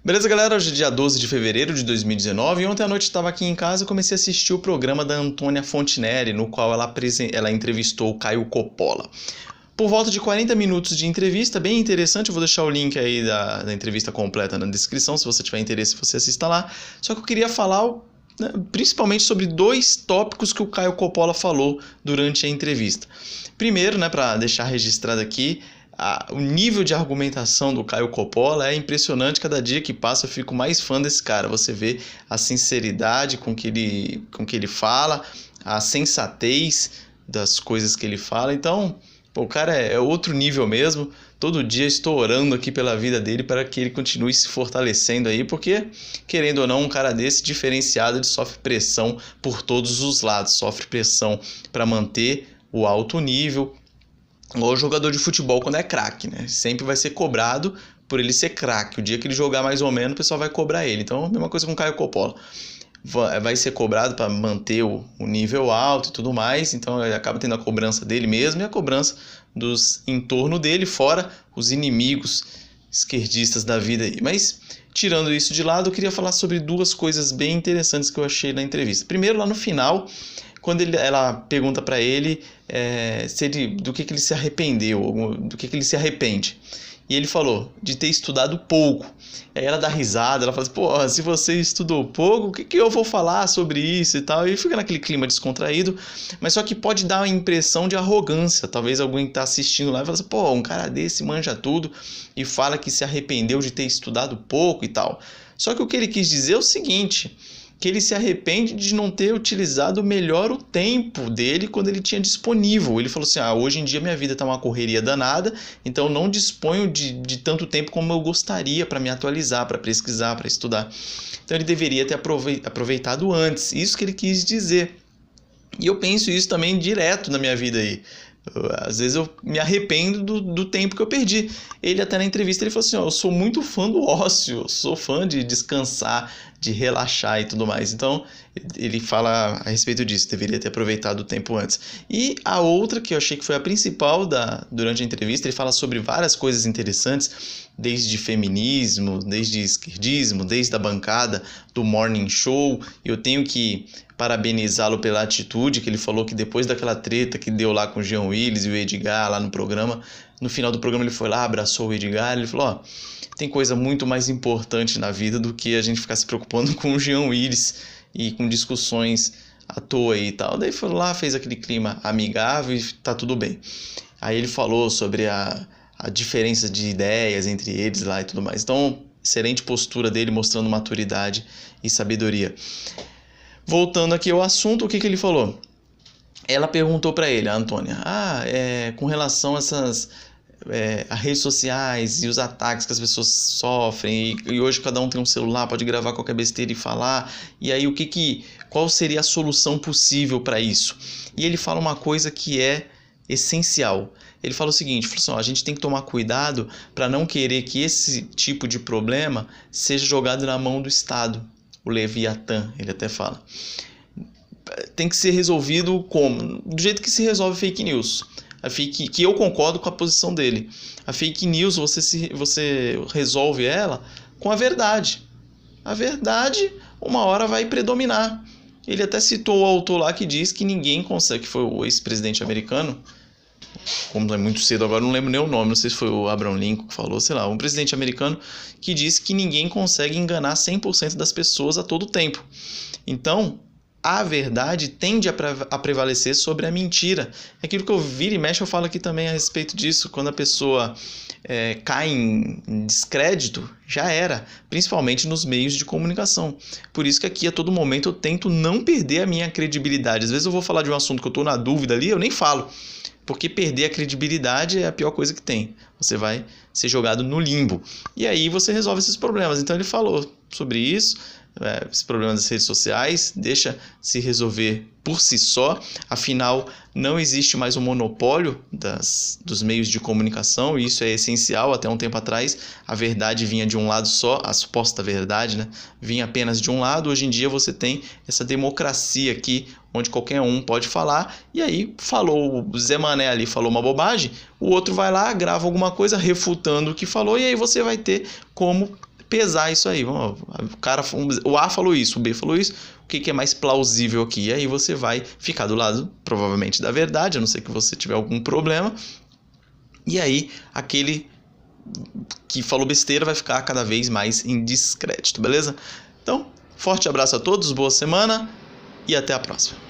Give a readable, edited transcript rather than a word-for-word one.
Beleza, galera? Hoje é dia 12 de fevereiro de 2019 e ontem à noite estava aqui em casa e comecei a assistir o programa da Antônia Fontinelli, no qual ela entrevistou o Caio Coppola. Por volta de 40 minutos de entrevista, bem interessante, eu vou deixar o link aí da entrevista completa na descrição, se você tiver interesse você assista lá. Só que eu queria falar principalmente sobre dois tópicos que o Caio Coppola falou durante a entrevista. Primeiro, para deixar registrado aqui, o nível de argumentação do Caio Coppola é impressionante. Cada dia que passa eu fico mais fã desse cara. Você vê a sinceridade com que ele fala, a sensatez das coisas que ele fala. Então, o cara é outro nível mesmo. Todo dia estou orando aqui pela vida dele para que ele continue se fortalecendo aí, porque, querendo ou não, um cara desse diferenciado, ele sofre pressão por todos os lados. Sofre pressão para manter o alto nível, igual o jogador de futebol quando é craque, né? Sempre vai ser cobrado por ele ser craque. O dia que ele jogar mais ou menos, o pessoal vai cobrar ele. Então, a mesma coisa com o Caio Coppola. Vai ser cobrado para manter o nível alto e tudo mais. Então, ele acaba tendo a cobrança dele mesmo e a cobrança dos em torno dele, fora os inimigos esquerdistas da vida aí. Mas, tirando isso de lado, eu queria falar sobre duas coisas bem interessantes que eu achei na entrevista. Primeiro, lá no final, quando ela pergunta para ele do que ele se arrependeu, do que ele se arrepende. E ele falou de ter estudado pouco. E aí ela dá risada, ela fala assim, pô, se você estudou pouco, o que eu vou falar sobre isso e tal? E fica naquele clima descontraído, mas só que pode dar uma impressão de arrogância. Talvez alguém que está assistindo lá e fala assim, pô, um cara desse manja tudo e fala que se arrependeu de ter estudado pouco e tal. Só que o que ele quis dizer é o seguinte, que ele se arrepende de não ter utilizado melhor o tempo dele quando ele tinha disponível. Ele falou assim, hoje em dia minha vida está uma correria danada, então não disponho de tanto tempo como eu gostaria para me atualizar, para pesquisar, para estudar. Então ele deveria ter aproveitado antes, isso que ele quis dizer. E eu penso isso também direto na minha vida aí. Às vezes eu me arrependo do tempo que eu perdi. Ele até na entrevista ele falou assim, eu sou muito fã do ócio, eu sou fã de descansar, de relaxar e tudo mais. Então ele fala a respeito disso, deveria ter aproveitado o tempo antes. E a outra que eu achei que foi a principal durante a entrevista, ele fala sobre várias coisas interessantes, desde feminismo, desde esquerdismo, desde a bancada do Morning Show. Eu tenho que parabenizá-lo pela atitude, que ele falou que depois daquela treta que deu lá com o Jean Willis e o Edgar lá no programa, no final do programa ele foi lá, abraçou o Edgar, ele falou, tem coisa muito mais importante na vida do que a gente ficar se preocupando com o Jean Willis e com discussões à toa aí e tal. Daí foi lá, fez aquele clima amigável e tá tudo bem. Aí ele falou sobre a diferença de ideias entre eles lá e tudo mais. Então, excelente postura dele, mostrando maturidade e sabedoria. Voltando aqui ao assunto, o que ele falou? Ela perguntou para ele, a Antônia, com relação a essas redes sociais e os ataques que as pessoas sofrem, e hoje cada um tem um celular, pode gravar qualquer besteira e falar, e aí qual seria a solução possível para isso? E ele fala uma coisa que é essencial. Ele fala o seguinte, a gente tem que tomar cuidado para não querer que esse tipo de problema seja jogado na mão do Estado. O Leviatã, ele até fala. Tem que ser resolvido como? Do jeito que se resolve fake news. Que eu concordo com a posição dele. A fake news, você resolve ela com a verdade. A verdade, uma hora vai predominar. Ele até citou o autor lá que diz que ninguém consegue, que foi o ex-presidente americano, como é muito cedo agora, não lembro nem o nome, não sei se foi o Abraham Lincoln que falou, sei lá, um presidente americano que disse que ninguém consegue enganar 100% das pessoas a todo tempo. Então, a verdade tende a prevalecer sobre a mentira. Aquilo que eu viro e mexe, eu falo aqui também a respeito disso, quando a pessoa cai em descrédito, já era, principalmente nos meios de comunicação. Por isso que aqui a todo momento eu tento não perder a minha credibilidade. Às vezes eu vou falar de um assunto que eu estou na dúvida ali, eu nem falo. Porque perder a credibilidade é a pior coisa que tem. Você vai ser jogado no limbo. E aí você resolve esses problemas. Então ele falou sobre isso, esse problema das redes sociais, deixa se resolver por si só. Afinal, não existe mais um monopólio dos meios de comunicação, e isso é essencial. Até um tempo atrás, a verdade vinha de um lado só, a suposta verdade, né? Vinha apenas de um lado. Hoje em dia você tem essa democracia aqui, onde qualquer um pode falar, e aí o Zé Mané ali falou uma bobagem, o outro vai lá, grava alguma coisa refutando o que falou, e aí você vai ter como pesar isso aí. O A falou isso, o B falou isso, o que é mais plausível aqui? E aí você vai ficar do lado, provavelmente, da verdade, a não ser que você tiver algum problema. E aí, aquele que falou besteira vai ficar cada vez mais em descrédito, beleza? Então, forte abraço a todos, boa semana e até a próxima.